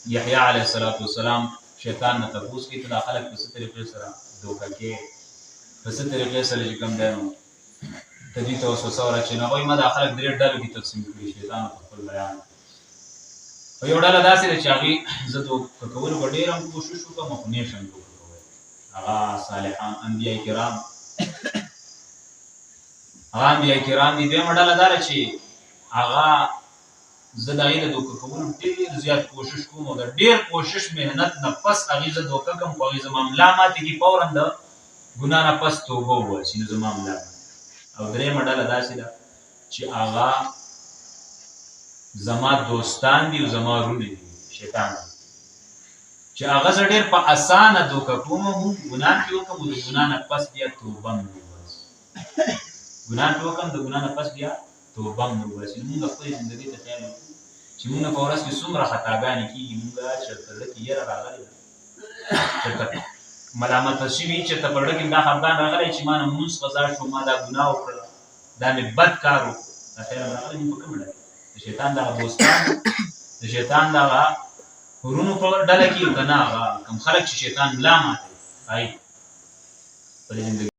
یحیی علیه السلام شیطان نه تپوس کې ته خلک په څه طریقې سره دوکه کې په څه طریقې سره چې کوم دی نو ته دې ته وسوسه ورچې نو هغوی ما دا خلک درې ډلو کې تقسیم کړي شیطان په خپل بیان په یو ډله داسې ده چې هغې زه دوکه کولو به ډېر هم کوشش وکړم خو نه شم دوکه کولی هغه صالحان انبیاء کرام دي دویمه ډله دا ده چې هغه زه د هغې د دوکه کولو ډېر زیات کوشش کوم او د ډېر کوشش محنت نه پس هغې زه دوکه کوم خو هغې زما ملا ماتې کړي فورا د ګناه نه پس توبه وباسي نو زما ملا او درېیمه ډله داسې ده چې هغه زما دوستان دي او زما رونه دي شیطان دي چې هغه زه ډېر په اسانه دوکه کوم هم ګناه پرې وکړم او د ګناه نه پس بیا توبه مې وباسي ګناه پرې وکړم د ګناه نه پس بیا توبه مې وباسي نو مونږ خپلې زندګۍ ته خیال وکړو چې مونږ نه په ورځ کې څومره خطاګانې کېږي مونږ چېرته زړه کې یره راغلې ده چېرته ملامته شوي چېرته په زړه کې دا خفګان راغلی چې ما نه مونځ قضا شو ما دا ګناه وکړله دا مې بد کار وکړو دا خیال راغلی مونږ په کومه ډله د شیطان دغه دوستان د شیطان دغه ورونو په ډله کې که نه هغه کوم خلک چې شیطان ملا ماتوي هغوی خپلې زندګۍ